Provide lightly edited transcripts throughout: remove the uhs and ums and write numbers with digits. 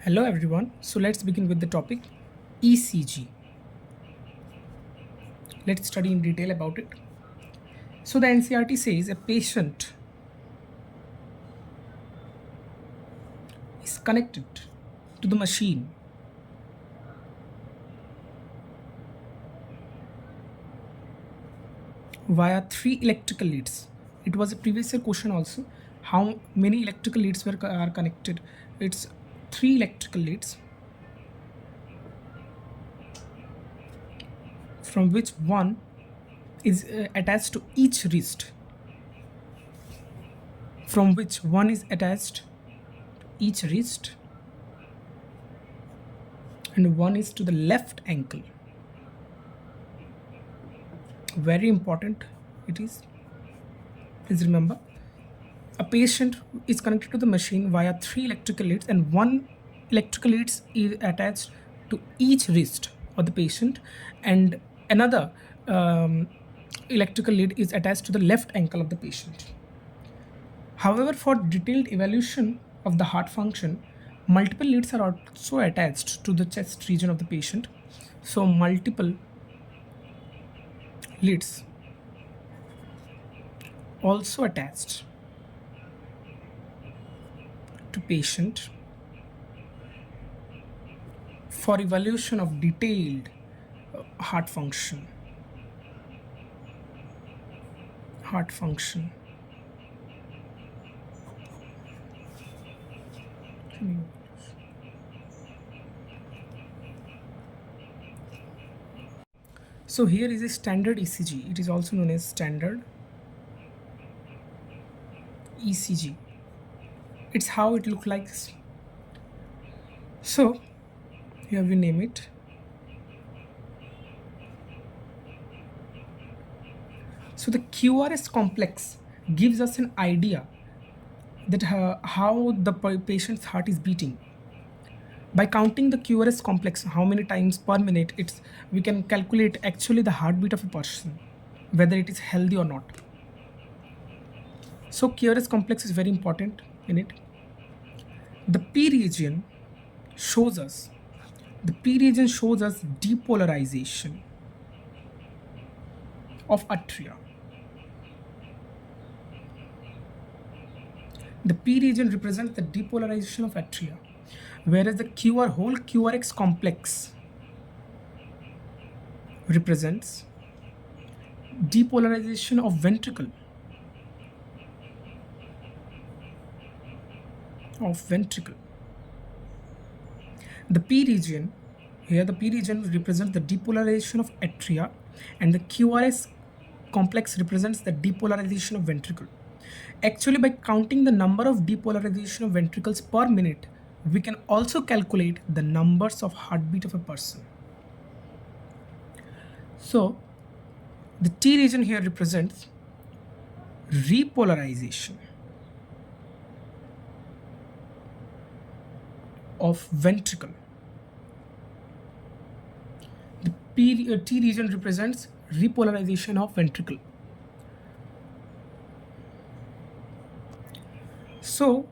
Hello everyone. So let's begin with the topic ECG. Let's study in detail about it. So the NCRT says a patient is connected to the machine via three electrical leads. It was a previous year question also. How many electrical leads are connected? It's three electrical leads, from which one is attached to each wrist, from which one is attached to each wrist and one is to the left ankle. Very important it is. Please remember, a patient is connected to the machine via three electrical leads and one electrical lead is attached to each wrist of the patient and another electrical lead is attached to the left ankle of the patient. However, for detailed evaluation of the heart function, multiple leads are also attached to the chest region of the patient. So multiple leads also attached to patient for evaluation of detailed heart function. So here is a standard ECG. It is also known as standard ECG. It's how it looks like. So here we name it. So the QRS complex gives us an idea that how the patient's heart is beating. By counting the QRS complex, how many times per minute we can calculate actually the heartbeat of a person, whether it is healthy or not. So QRS complex is very important in it. The P region shows us depolarization of atria. The P region represents the depolarization of atria, whereas the whole QRX complex represents depolarization of ventricle. The P region represents the depolarization of atria, and the QRS complex represents the depolarization of ventricle. Actually, by counting the number of depolarization of ventricles per minute, we can also calculate the numbers of heartbeat of a person. So the T region here represents repolarization of ventricle. The T region represents repolarization of ventricle. So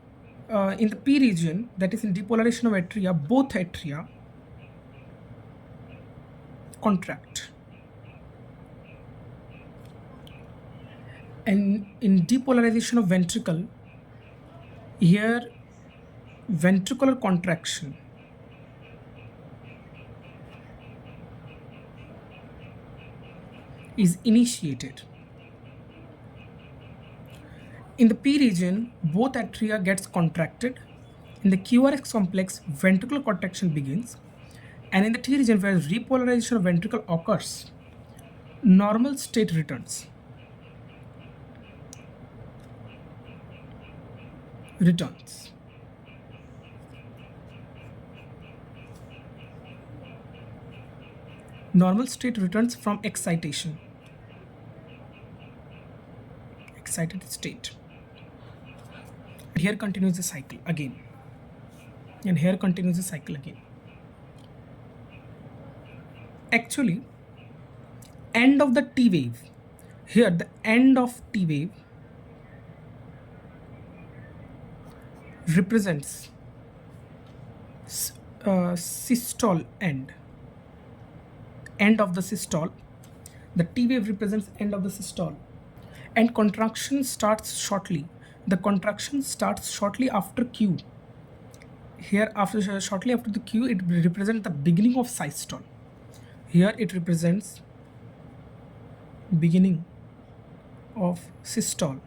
in the P region, that is in depolarization of atria, both atria contract. And in depolarization of ventricle, here ventricular contraction is initiated. In the P region, both atria gets contracted. In the QRX complex, ventricular contraction begins. And in the T region, where repolarization of ventricle occurs, normal state returns. Normal state returns from excited state. Here continues the cycle again. And here continues the cycle again. Actually, end of the T wave, here the end of T wave represents systole end of the systole. The T wave represents end of the systole, and contraction starts shortly. The contraction starts shortly after Q. Here, shortly after the Q, it represents the beginning of systole. Here it represents beginning of systole.